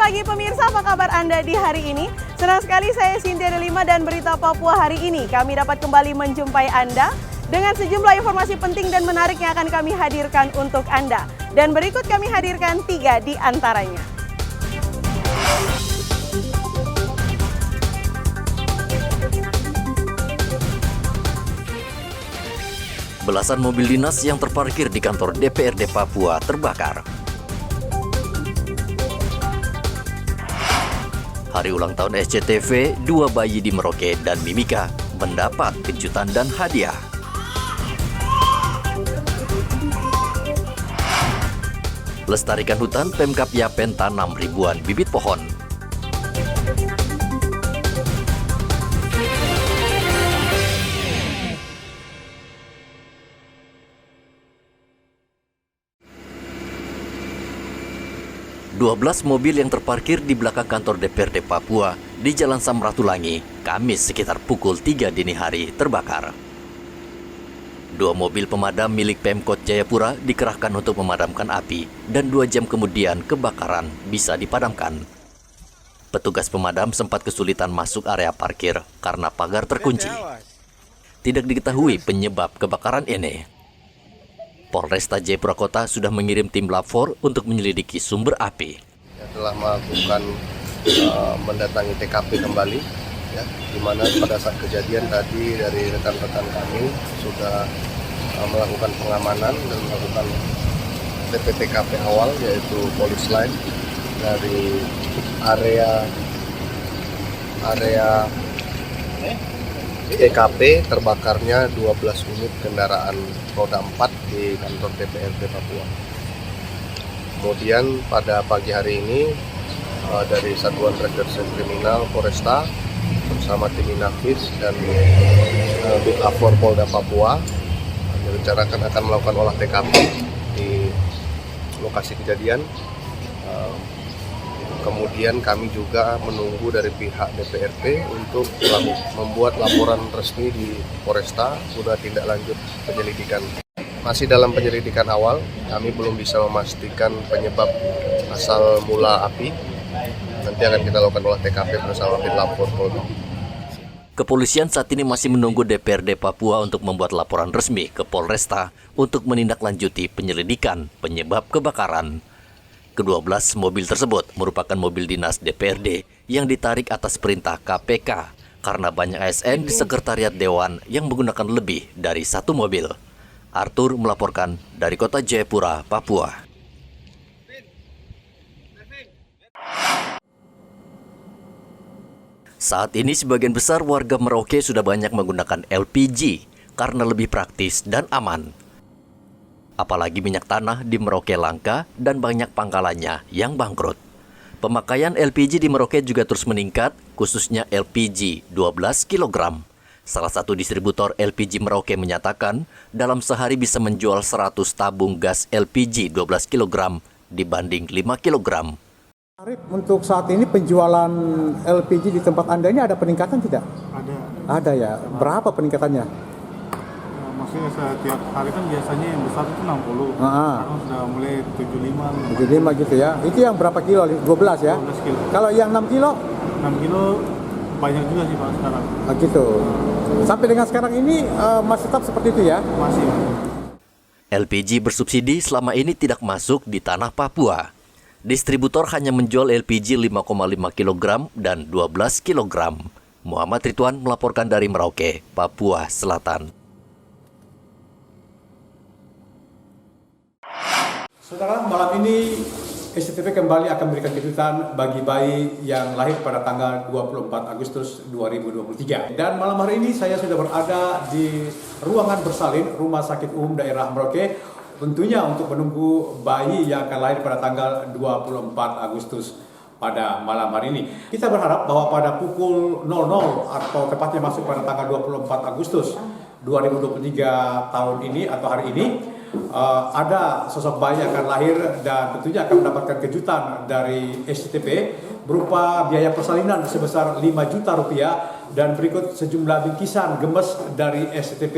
pagi pemirsa, apa kabar Anda di hari ini? Senang sekali saya Cynthia Delima dan Berita Papua hari ini. Kami dapat kembali menjumpai Anda dengan sejumlah informasi penting dan menarik yang akan kami hadirkan untuk Anda. Dan berikut kami hadirkan 3 di antaranya. Belasan mobil dinas yang terparkir di kantor DPRD Papua terbakar. Hari ulang tahun SCTV, 2 bayi di Merauke dan Mimika mendapat kejutan dan hadiah. Lestarikan hutan, Pemkab Yapen tanam ribuan bibit pohon. Dua belas mobil yang terparkir di belakang kantor DPRD Papua di Jalan Samratulangi, Kamis sekitar pukul 3 dini hari terbakar. 2 mobil pemadam milik Pemkot Jayapura dikerahkan untuk memadamkan api dan 2 jam kemudian kebakaran bisa dipadamkan. Petugas pemadam sempat kesulitan masuk area parkir karena pagar terkunci. Tidak diketahui penyebab kebakaran ini. Polresta Jayapura Kota sudah mengirim tim Lab 4 untuk menyelidiki sumber api. Telah melakukan mendatangi TKP kembali, ya, di mana pada saat kejadian tadi dari rekan-rekan kami sudah melakukan pengamanan dan melakukan TKP awal, yaitu polis line dari area TKP terbakarnya 12 unit kendaraan roda 4 di kantor DPRD Papua. Kemudian pada pagi hari ini dari Satuan Reserse Kriminal Polresta bersama tim Inafis dan Bit-A-4 Polda Papua direncanakan akan melakukan olah TKP di lokasi kejadian. Kemudian kami juga menunggu dari pihak DPRD untuk membuat laporan resmi di Polresta guna tindak lanjut penyelidikan. Masih dalam penyelidikan awal, kami belum bisa memastikan penyebab asal mula api. Nanti akan kita lakukan olah TKP bersama Bit-A-4 Polda. Kepolisian saat ini masih menunggu DPRD Papua untuk membuat laporan resmi ke Polresta untuk menindaklanjuti penyelidikan penyebab kebakaran. Ke-12 mobil tersebut merupakan mobil dinas DPRD yang ditarik atas perintah KPK karena banyak ASN di Sekretariat Dewan yang menggunakan lebih dari 1 mobil. Arthur melaporkan dari Kota Jayapura, Papua. Saat ini sebagian besar warga Merauke sudah banyak menggunakan LPG karena lebih praktis dan aman. Apalagi minyak tanah di Merauke langka dan banyak pangkalannya yang bangkrut. Pemakaian LPG di Merauke juga terus meningkat, khususnya LPG 12 kg. Salah satu distributor LPG Merauke menyatakan dalam sehari bisa menjual 100 tabung gas LPG 12 kg dibanding 5 kg. Tarif untuk saat ini penjualan LPG di tempat Anda ini ada peningkatan tidak? Ada. Ada ya. Berapa peningkatannya? Maksudnya setiap hari kan biasanya yang besar itu 60. Sekarang sudah mulai 75. 75 gitu ya. Itu yang berapa kilo? 12 ya? 12 kilo. Kalau yang 6 kilo? 6 kilo banyak juga sih Pak sekarang. Gitu. Sampai dengan sekarang ini masih tetap seperti itu ya? Masih. LPG bersubsidi selama ini tidak masuk di tanah Papua. Distributor hanya menjual LPG 5,5 kg dan 12 kg. Muhammad Ridwan melaporkan dari Merauke, Papua Selatan. Saudara, malam ini SCTV kembali akan memberikan kejutan bagi bayi yang lahir pada tanggal 24 Agustus 2023. Dan malam hari ini saya sudah berada di ruangan bersalin Rumah Sakit Umum Daerah Merauke, tentunya untuk menunggu bayi yang akan lahir pada tanggal 24 Agustus pada malam hari ini. Kita berharap bahwa pada pukul 00 atau tepatnya masuk pada tanggal 24 Agustus 2023 tahun ini atau hari ini, ada sosok bayi yang akan lahir dan tentunya akan mendapatkan kejutan dari SCTV berupa biaya persalinan sebesar 5 juta rupiah dan berikut sejumlah bingkisan gemes dari SCTV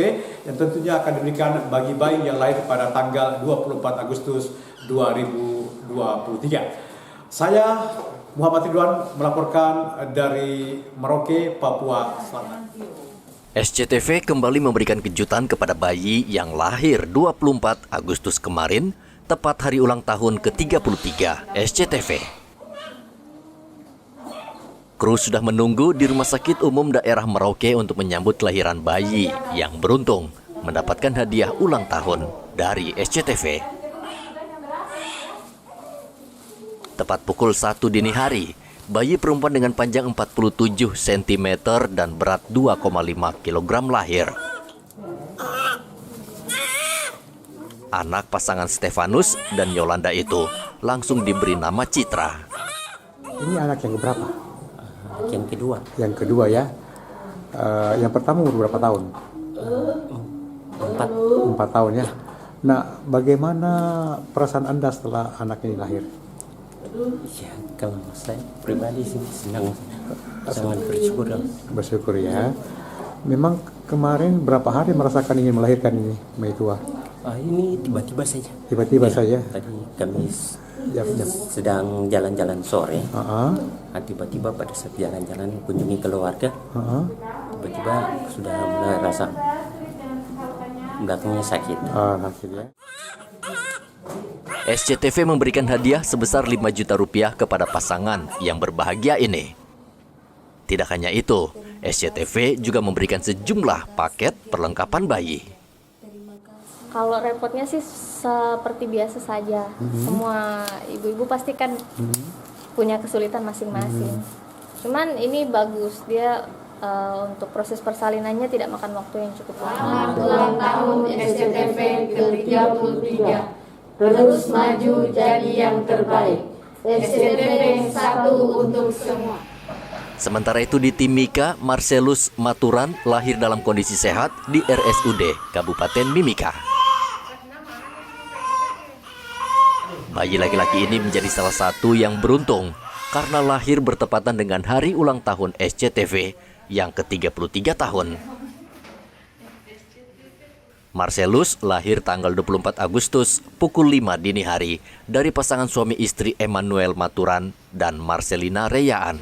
yang tentunya akan diberikan bagi bayi yang lahir pada tanggal 24 Agustus 2023. Saya Muhammad Ridwan melaporkan dari Merauke, Papua Selatan. SCTV kembali memberikan kejutan kepada bayi yang lahir 24 Agustus kemarin, tepat hari ulang tahun ke-33 SCTV. Kru sudah menunggu di Rumah Sakit Umum Daerah Merauke untuk menyambut kelahiran bayi yang beruntung mendapatkan hadiah ulang tahun dari SCTV. Tepat pukul 1 dini hari, bayi perempuan dengan panjang 47 cm dan berat 2,5 kg lahir. Anak pasangan Stefanus dan Yolanda itu langsung diberi nama Citra. Ini anak yang berapa? Yang kedua. Yang kedua ya. Yang pertama umur berapa tahun? 4 tahun ya. Nah, bagaimana perasaan Anda setelah anak ini lahir? Ya, kalau saya pribadi sih senang, sangat bersyukur. Bersyukur ya. Memang kemarin berapa hari merasakan ingin melahirkan ini, Mbak Tua? Ini tiba-tiba saja. Tiba-tiba saja. Tadi kami Jam. sedang jalan-jalan sore. Uh-huh. Tiba-tiba pada saat jalan-jalan kunjungi keluarga, tiba-tiba sudah mulai rasa belakangnya sakit. Sakit ya. SCTV memberikan hadiah sebesar 5 juta rupiah kepada pasangan yang berbahagia ini. Tidak hanya itu, SCTV juga memberikan sejumlah paket perlengkapan bayi. Kalau repotnya sih seperti biasa saja. Semua ibu-ibu pasti kan punya kesulitan masing-masing. Cuman ini bagus, dia untuk proses persalinannya tidak makan waktu yang cukup lama. Ulang tahun SCTV ke-33. Terus maju jadi yang terbaik. SCTV satu untuk semua. Sementara itu di Timika, Marcelus Maturan lahir dalam kondisi sehat di RSUD Kabupaten Mimika. Bayi laki-laki ini menjadi salah satu yang beruntung karena lahir bertepatan dengan hari ulang tahun SCTV yang ke-33 tahun. Marcelus lahir tanggal 24 Agustus pukul 5 dini hari dari pasangan suami istri Emmanuel Maturan dan Marcelina Reyaan.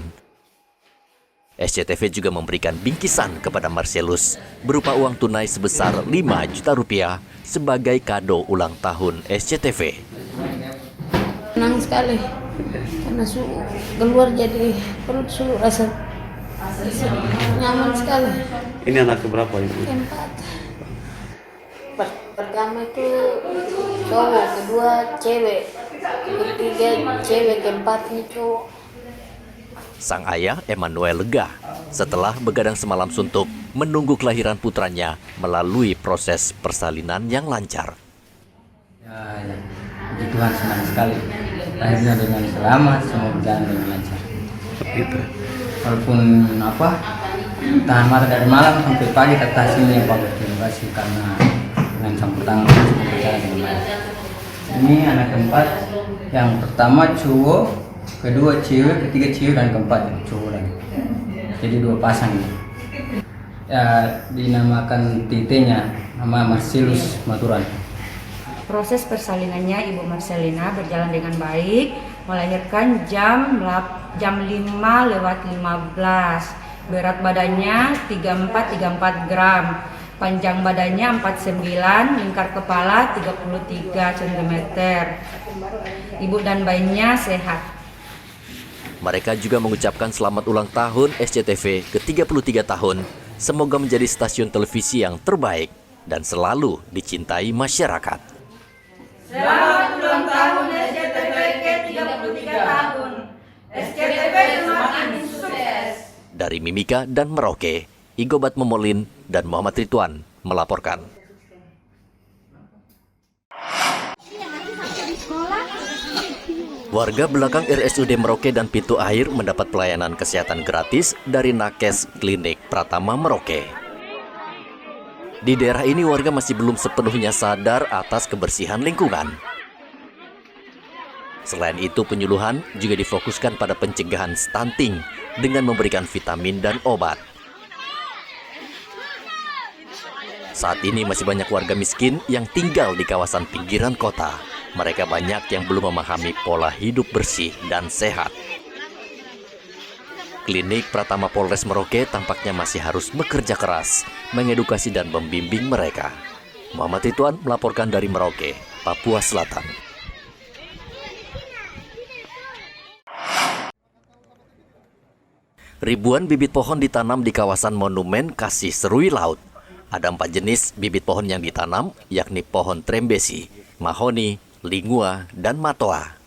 SCTV juga memberikan bingkisan kepada Marcelus berupa uang tunai sebesar 5 juta rupiah sebagai kado ulang tahun SCTV. Senang sekali karena keluar jadi perut rasa nyaman sekali. Ini anak keberapa itu? Keempat. Pertama itu cowok, kedua cewek, ketiga cewek, keempat ini cowok. Sang ayah Emmanuel lega setelah begadang semalam suntuk menunggu kelahiran putranya melalui proses persalinan yang lancar. Ya, puji Tuhan senang sekali. Lahirnya dengan selamat, semua berjalan dengan lancar. Itu. Walaupun tahan marah dari malam sampai pagi kata hasilnya bagus. Terima kasih karena dengan campur tangan semua berjalan dengan baik. Ini anak keempat, yang pertama cowok, kedua cewek, ketiga cewek, dan keempat cowok lagi. Jadi 2 pasang ini. Ya, dinamakan titenya nama Marcelus Maturan. Proses persalinannya Ibu Marcelina berjalan dengan baik, melahirkan jam 5:15. Berat badannya 34 gram, panjang badannya 49, lingkar kepala 33 cm. Ibu dan bayinya sehat. Mereka juga mengucapkan selamat ulang tahun SCTV ke-33 tahun. Semoga menjadi stasiun televisi yang terbaik dan selalu dicintai masyarakat. Selamat ulang tahun SCTV ke-33 tahun. SCTV semakin sukses. Dari Mimika dan Merauke, Igobat Momolin dan Muhammad Ridwan melaporkan. Warga belakang RSUD Merauke dan Pintu Air mendapat pelayanan kesehatan gratis dari Nakes Klinik Pratama Merauke. Di daerah ini warga masih belum sepenuhnya sadar atas kebersihan lingkungan. Selain itu, penyuluhan juga difokuskan pada pencegahan stunting dengan memberikan vitamin dan obat. Saat ini masih banyak warga miskin yang tinggal di kawasan pinggiran kota. Mereka banyak yang belum memahami pola hidup bersih dan sehat. Klinik Pratama Polres Merauke tampaknya masih harus bekerja keras, mengedukasi dan membimbing mereka. Muhammad Ridwan melaporkan dari Merauke, Papua Selatan. Ribuan bibit pohon ditanam di kawasan Monumen Kasih Serui Laut. Ada 4 jenis bibit pohon yang ditanam, yakni pohon trembesi, mahoni, lingua, dan matoa.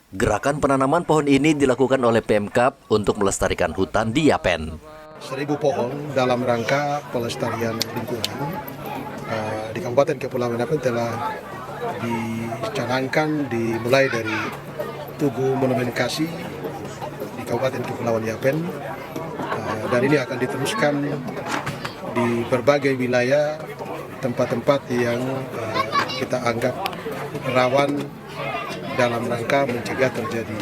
Gerakan penanaman pohon ini dilakukan oleh Pemkab untuk melestarikan hutan di Yapen. 1.000 pohon dalam rangka pelestarian lingkungan di Kabupaten Kepulauan Yapen telah dicanangkan dimulai dari Tugu Monumen Kasih di Kabupaten Kepulauan Yapen, dan ini akan diteruskan di berbagai wilayah tempat-tempat yang kita anggap rawan dalam rangka mencegah terjadi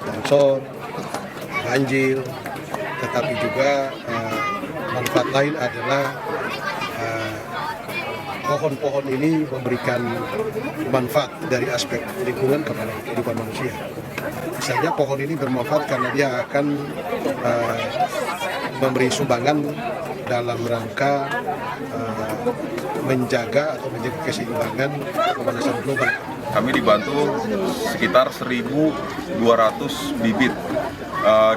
longsor, banjir, tetapi juga manfaat lain adalah pohon-pohon ini memberikan manfaat dari aspek lingkungan kepada kehidupan manusia. Misalnya pohon ini bermanfaat karena dia akan memberi sumbangan dalam rangka menjaga keseimbangan pemanasan global. Kami dibantu sekitar 1.200 bibit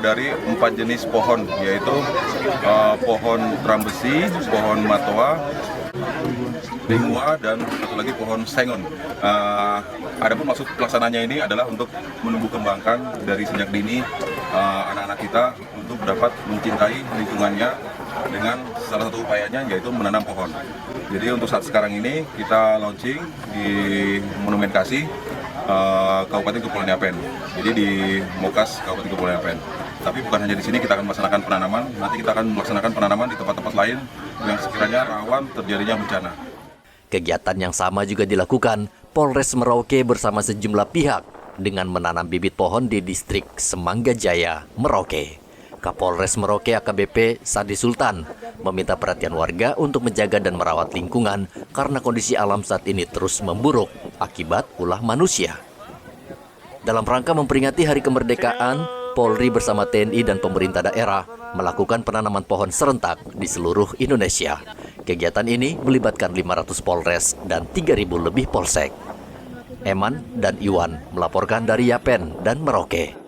dari 4 jenis pohon, yaitu pohon trambesi, pohon matoa, lingua, dan satu lagi pohon sengon. Adapun maksud pelaksananya ini adalah untuk menumbuh kembangkan dari sejak dini anak-anak kita untuk dapat mencintai lingkungannya dengan salah satu upayanya yaitu menanam pohon. Jadi untuk saat sekarang ini kita launching di Monumen Kasih Kabupaten Kepulauan Yapen. Jadi di Mokas Kabupaten Kepulauan Yapen. Tapi bukan hanya di sini kita akan melaksanakan penanaman, nanti kita akan melaksanakan penanaman di tempat-tempat lain yang sekiranya rawan terjadinya bencana. Kegiatan yang sama juga dilakukan Polres Merauke bersama sejumlah pihak dengan menanam bibit pohon di distrik Semangga Jaya, Merauke. Kapolres Merauke AKBP Sadi Sultan meminta perhatian warga untuk menjaga dan merawat lingkungan karena kondisi alam saat ini terus memburuk akibat ulah manusia. Dalam rangka memperingati Hari Kemerdekaan, Polri bersama TNI dan pemerintah daerah melakukan penanaman pohon serentak di seluruh Indonesia. Kegiatan ini melibatkan 500 polres dan 3.000 lebih polsek. Eman dan Iwan melaporkan dari Yapen dan Merauke.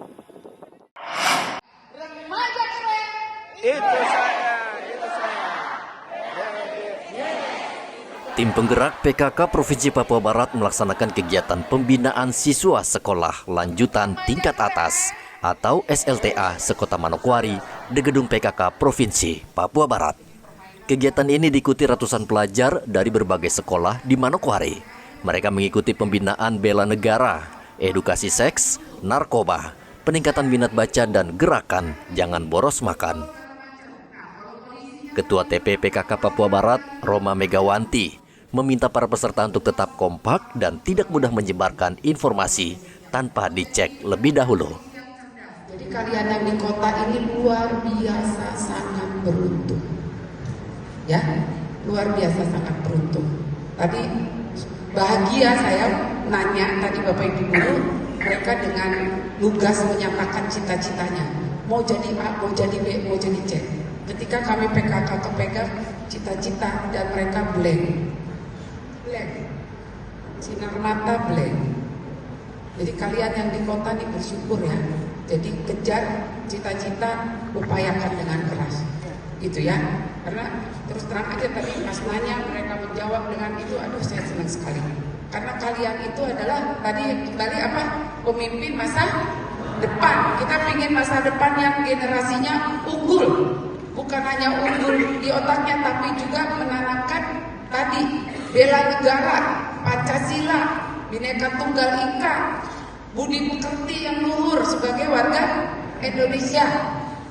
Tim penggerak PKK Provinsi Papua Barat melaksanakan kegiatan pembinaan siswa sekolah lanjutan tingkat atas atau SLTA sekota Manokwari di gedung PKK Provinsi Papua Barat. Kegiatan ini diikuti ratusan pelajar dari berbagai sekolah di Manokwari. Mereka mengikuti pembinaan bela negara, edukasi seks, narkoba, peningkatan minat baca, dan gerakan jangan boros makan. Ketua TP PKK Papua Barat, Roma Megawanti, meminta para peserta untuk tetap kompak dan tidak mudah menyebarkan informasi tanpa dicek lebih dahulu. Jadi kalian yang di kota ini luar biasa sangat beruntung. Ya, luar biasa sangat beruntung. Tadi bahagia saya nanya tadi Bapak Ibu guru, mereka dengan lugas menyatakan cita-citanya. Mau jadi A, mau jadi B, mau jadi C. Ketika kami PKK kepegang cita-cita dan mereka blank, sinar mata blank. Jadi kalian yang di kota ini bersyukur ya. Jadi kejar cita-cita, upayakan dengan keras, gitu ya. Karena terus terang aja tadi Mas nanya, mereka menjawab dengan itu, aduh saya senang sekali. Karena kalian itu adalah tadi kembali apa? Pemimpin masa depan. Kita ingin masa depan yang generasinya unggul. Bukan hanya unggul di otaknya, tapi juga menanamkan tadi bela negara, Pancasila, Bhinneka Tunggal Ika, budi pekerti yang luhur sebagai warga Indonesia.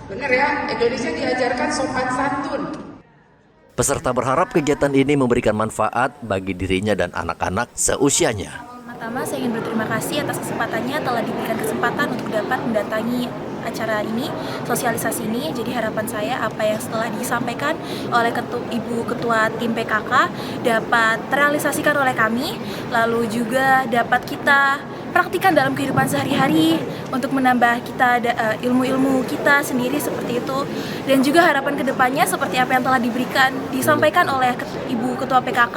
Benar ya, Indonesia diajarkan sopan santun. Peserta berharap kegiatan ini memberikan manfaat bagi dirinya dan anak-anak seusianya. Pertama, saya ingin berterima kasih atas kesempatannya telah diberikan kesempatan untuk dapat mendatangi acara ini, sosialisasi ini. Jadi harapan saya apa yang setelah disampaikan oleh Ibu Ketua Tim PKK dapat terrealisasikan oleh kami, lalu juga dapat kita praktikan dalam kehidupan sehari-hari untuk menambah kita ilmu-ilmu kita sendiri seperti itu. Dan juga harapan kedepannya seperti apa yang telah disampaikan oleh Ibu Ketua PKK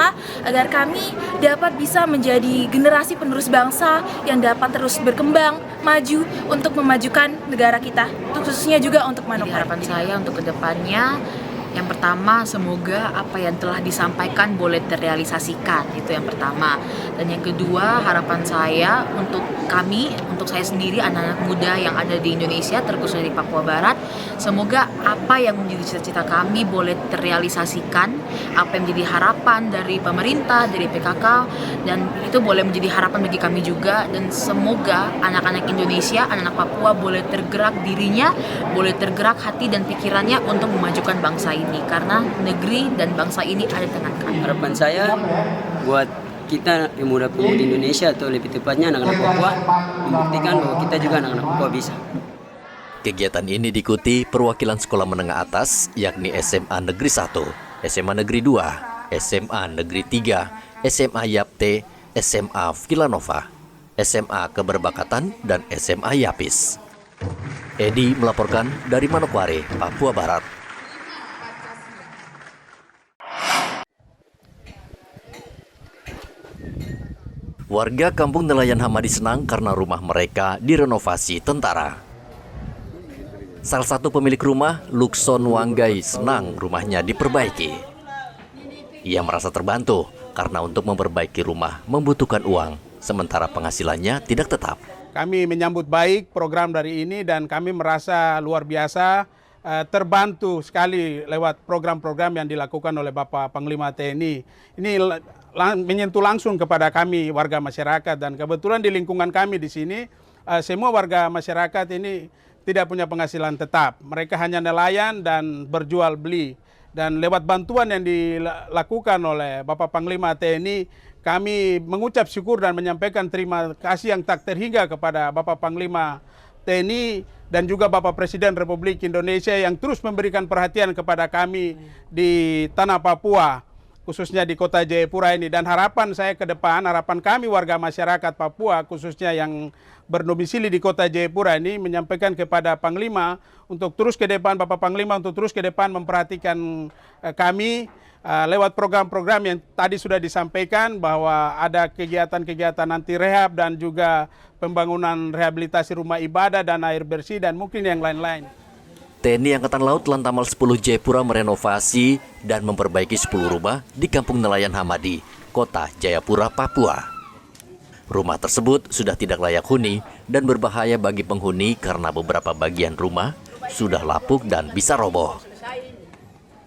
agar kami dapat bisa menjadi generasi penerus bangsa yang dapat terus berkembang, maju untuk memajukan negara kita, khususnya juga untuk Manokwari. Harapan saya untuk kedepannya, yang pertama semoga apa yang telah disampaikan boleh terrealisasikan, itu yang pertama. Dan yang kedua, harapan saya untuk kami, untuk saya sendiri, anak-anak muda yang ada di Indonesia, terkhususnya di Papua Barat, semoga apa yang menjadi cita-cita kami boleh terrealisasikan, apa yang menjadi harapan dari pemerintah, dari PKK, dan itu boleh menjadi harapan bagi kami juga. Dan semoga anak-anak Indonesia, anak-anak Papua boleh tergerak dirinya, boleh tergerak hati dan pikirannya untuk memajukan bangsa ini, karena negeri dan bangsa ini ada di tangan kami. Harapan saya buat kita yang muda-pemudi Indonesia, atau lebih tepatnya anak-anak Papua, membuktikan bahwa kita juga anak-anak Papua bisa. Kegiatan ini diikuti perwakilan sekolah menengah atas, yakni SMA Negeri 1, SMA Negeri 2, SMA Negeri 3, SMA Yapte, SMA Villanova, SMA Keberbakatan, dan SMA Yapis. Edi melaporkan dari Manokwari, Papua Barat. Warga Kampung Nelayan Hamadi senang karena rumah mereka direnovasi tentara. Salah satu pemilik rumah, Lukson Wanggai, senang rumahnya diperbaiki. Ia merasa terbantu karena untuk memperbaiki rumah membutuhkan uang, sementara penghasilannya tidak tetap. Kami menyambut baik program dari ini dan kami merasa luar biasa terbantu sekali lewat program-program yang dilakukan oleh Bapak Panglima TNI. Ini menyentuh langsung kepada kami warga masyarakat, dan kebetulan di lingkungan kami di sini semua warga masyarakat ini tidak punya penghasilan tetap. Mereka hanya nelayan dan berjual beli. Dan lewat bantuan yang dilakukan oleh Bapak Panglima TNI, kami mengucap syukur dan menyampaikan terima kasih yang tak terhingga kepada Bapak Panglima TNI dan juga Bapak Presiden Republik Indonesia yang terus memberikan perhatian kepada kami di tanah Papua, khususnya di kota Jayapura ini. Dan harapan saya ke depan, harapan kami warga masyarakat Papua, khususnya yang berdomisili di kota Jayapura ini, menyampaikan kepada Panglima untuk terus ke depan, Bapak Panglima untuk terus ke depan memperhatikan kami lewat program-program yang tadi sudah disampaikan, bahwa ada kegiatan-kegiatan anti rehab dan juga pembangunan rehabilitasi rumah ibadah dan air bersih dan mungkin yang lain-lain. TNI Angkatan Laut Lantamal 10 Jayapura merenovasi dan memperbaiki 10 rumah di Kampung Nelayan Hamadi, Kota Jayapura, Papua. Rumah tersebut sudah tidak layak huni dan berbahaya bagi penghuni karena beberapa bagian rumah sudah lapuk dan bisa roboh.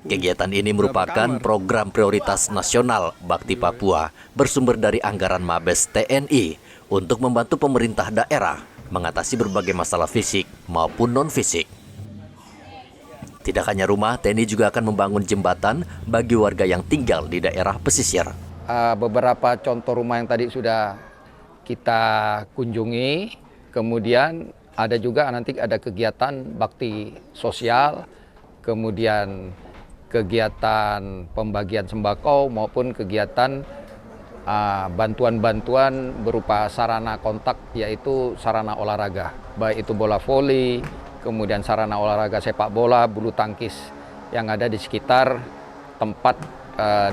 Kegiatan ini merupakan program prioritas nasional Bakti Papua bersumber dari anggaran Mabes TNI untuk membantu pemerintah daerah mengatasi berbagai masalah fisik maupun non-fisik. Tidak hanya rumah, TNI juga akan membangun jembatan bagi warga yang tinggal di daerah pesisir. Beberapa contoh rumah yang tadi sudah kita kunjungi, kemudian ada juga nanti ada kegiatan bakti sosial, kemudian kegiatan pembagian sembako maupun kegiatan bantuan-bantuan berupa sarana kontak, yaitu sarana olahraga, baik itu bola voli, kemudian sarana olahraga sepak bola, bulu tangkis yang ada di sekitar tempat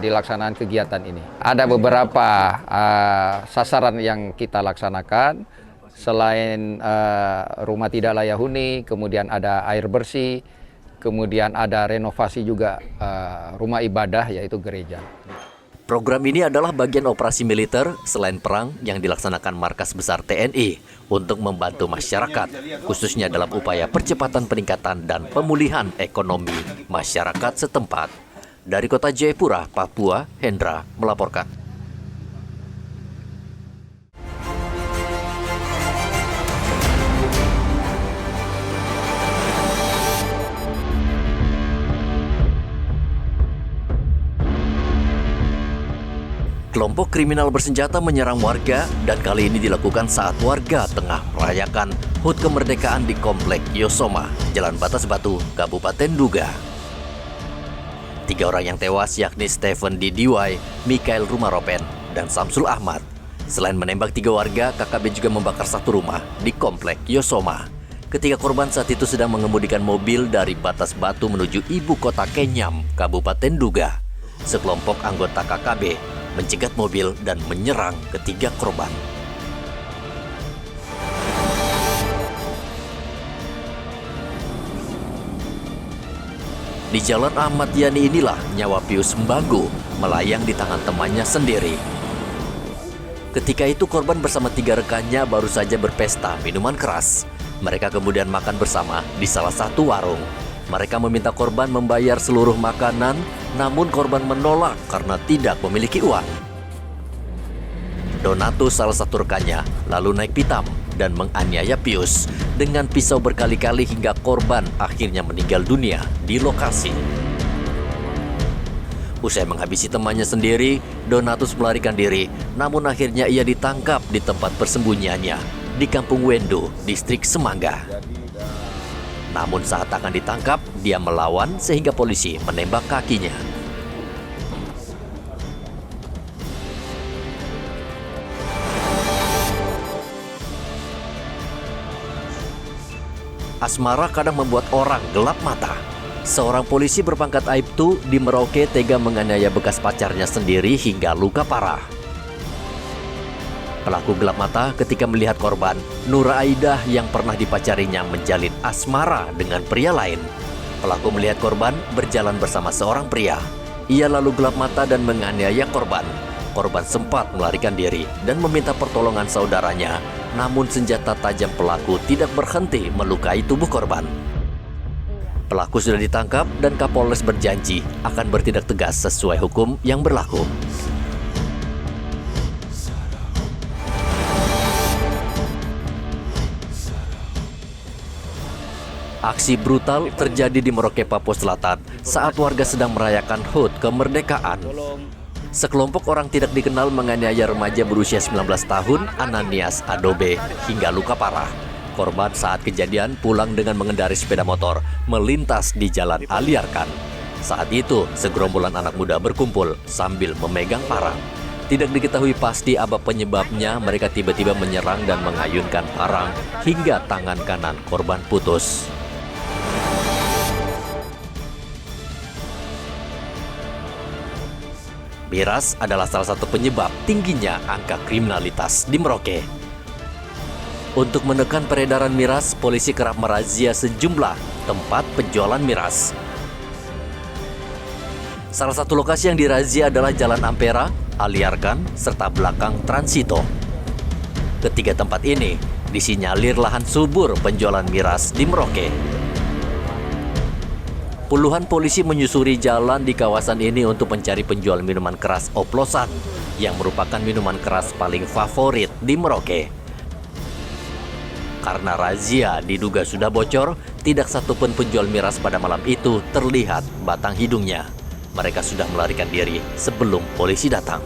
dilaksanaan kegiatan ini. Ada beberapa sasaran yang kita laksanakan, selain rumah tidak layak huni, kemudian ada air bersih, kemudian ada renovasi juga rumah ibadah, yaitu gereja. Program ini adalah bagian operasi militer selain perang yang dilaksanakan Markas Besar TNI untuk membantu masyarakat, khususnya dalam upaya percepatan peningkatan dan pemulihan ekonomi masyarakat setempat. Dari Kota Jayapura, Papua, Hendra melaporkan. Kelompok kriminal bersenjata menyerang warga dan kali ini dilakukan saat warga tengah merayakan HUT kemerdekaan di Komplek Yosoma, Jalan Batas Batu, Kabupaten Duga. 3 orang yang tewas yakni Stephen Didiwai, Mikael Rumaropen, dan Samsul Ahmad. Selain menembak 3 warga, KKB juga membakar 1 rumah di komplek Yosoma. Ketika korban saat itu sedang mengemudikan mobil dari Batas Batu menuju ibu kota Kenyam, Kabupaten Duga. Sekelompok anggota KKB mencegat mobil dan menyerang ketiga korban. Di Jalan Ahmad Yani inilah nyawa Pius Mbago melayang di tangan temannya sendiri. Ketika itu korban bersama 3 rekannya baru saja berpesta minuman keras. Mereka kemudian makan bersama di salah satu warung. Mereka meminta korban membayar seluruh makanan, namun korban menolak karena tidak memiliki uang. Donatus, salah satu rekannya, lalu naik pitam dan menganiaya Pius dengan pisau berkali-kali hingga korban akhirnya meninggal dunia di lokasi. Usai menghabisi temannya sendiri, Donatus melarikan diri, namun akhirnya ia ditangkap di tempat persembunyiannya di Kampung Wendo, distrik Semangga. Namun saat akan ditangkap, dia melawan sehingga polisi menembak kakinya. Asmara kadang membuat orang gelap mata. Seorang polisi berpangkat Aibtu di Merauke tega menganiaya bekas pacarnya sendiri hingga luka parah. Pelaku gelap mata ketika melihat korban, Nura Aidah yang pernah dipacarinya menjalin asmara dengan pria lain. Pelaku melihat korban berjalan bersama seorang pria. Ia lalu gelap mata dan menganiaya korban. Korban sempat melarikan diri dan meminta pertolongan saudaranya. Namun senjata tajam pelaku tidak berhenti melukai tubuh korban. Pelaku sudah ditangkap dan Kapolres berjanji akan bertindak tegas sesuai hukum yang berlaku. Aksi brutal terjadi di Merauke, Papua Selatan saat warga sedang merayakan HUT kemerdekaan. Sekelompok orang tidak dikenal menganiaya remaja berusia 19 tahun, Ananias Adobe, hingga luka parah. Korban saat kejadian pulang dengan mengendarai sepeda motor melintas di jalan Aliarkan. Saat itu, segerombolan anak muda berkumpul sambil memegang parang. Tidak diketahui pasti apa penyebabnya, mereka tiba-tiba menyerang dan mengayunkan parang hingga tangan kanan korban putus. Miras adalah salah satu penyebab tingginya angka kriminalitas di Merauke. Untuk menekan peredaran miras, polisi kerap merazia sejumlah tempat penjualan miras. Salah satu lokasi yang dirazia adalah Jalan Ampera, Aliarkan, serta belakang Transito. Ketiga tempat ini disinyalir lahan subur penjualan miras di Merauke. Puluhan polisi menyusuri jalan di kawasan ini untuk mencari penjual minuman keras oplosan yang merupakan minuman keras paling favorit di Merauke. Karena razia diduga sudah bocor, tidak satupun penjual miras pada malam itu terlihat batang hidungnya. Mereka sudah melarikan diri sebelum polisi datang.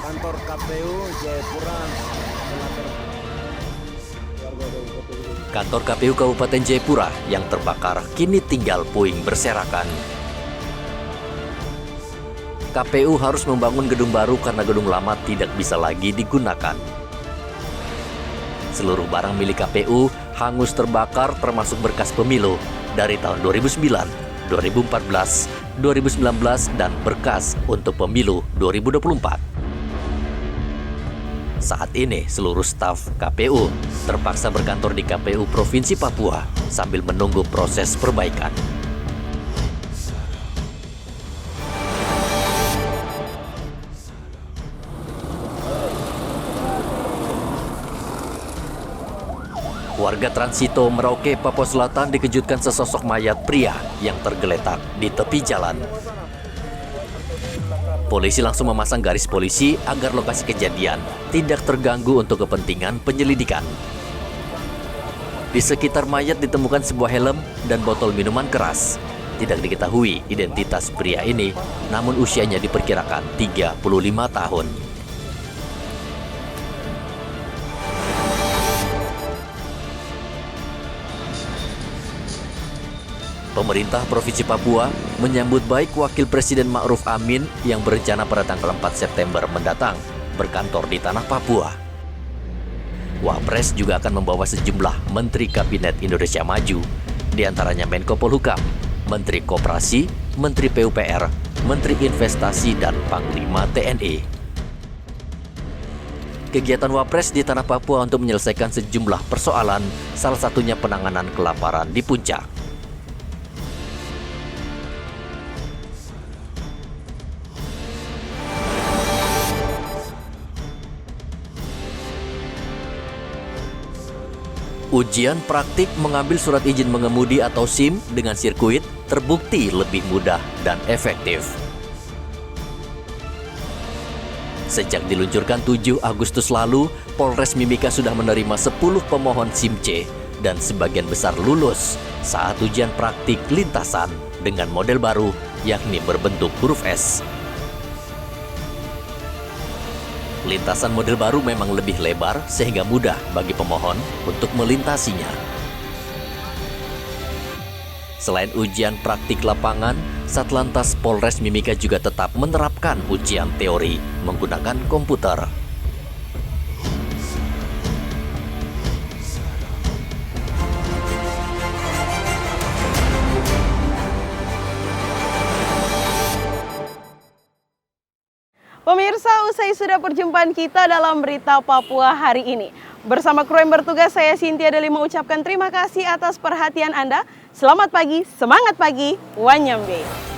Kantor KPU Jayapura. Kantor KPU Kabupaten Jayapura yang terbakar kini tinggal puing berserakan. KPU harus membangun gedung baru karena gedung lama tidak bisa lagi digunakan. Seluruh barang milik KPU hangus terbakar termasuk berkas pemilu dari tahun 2009, 2014, 2019, dan berkas untuk pemilu 2024. Saat ini seluruh staf KPU terpaksa berkantor di KPU Provinsi Papua sambil menunggu proses perbaikan. Warga Transito Merauke, Papua Selatan dikejutkan sesosok mayat pria yang tergeletak di tepi jalan. Polisi langsung memasang garis polisi agar lokasi kejadian tidak terganggu untuk kepentingan penyelidikan. Di sekitar mayat ditemukan sebuah helm dan botol minuman keras. Tidak diketahui identitas pria ini, namun usianya diperkirakan 35 tahun. Pemerintah Provinsi Papua menyambut baik Wakil Presiden Ma'ruf Amin yang berencana pada tanggal 4 September mendatang berkantor di Tanah Papua. Wapres juga akan membawa sejumlah Menteri Kabinet Indonesia Maju, di antaranya Menko Polhukam, Menteri Koperasi, Menteri PUPR, Menteri Investasi, dan Panglima TNI. Kegiatan Wapres di Tanah Papua untuk menyelesaikan sejumlah persoalan, salah satunya penanganan kelaparan di Puncak. Ujian praktik mengambil surat izin mengemudi atau SIM dengan sirkuit terbukti lebih mudah dan efektif. Sejak diluncurkan 7 Agustus lalu, Polres Mimika sudah menerima 10 pemohon SIM C dan sebagian besar lulus saat ujian praktik lintasan dengan model baru yakni berbentuk huruf S. Lintasan model baru memang lebih lebar sehingga mudah bagi pemohon untuk melintasinya. Selain ujian praktik lapangan, Satlantas Polres Mimika juga tetap menerapkan ujian teori menggunakan komputer. Pemirsa, usai sudah perjumpaan kita dalam Berita Papua hari ini. Bersama kru yang bertugas, saya Cynthia Delima ucapkan terima kasih atas perhatian Anda. Selamat pagi, semangat pagi, Wanyambe.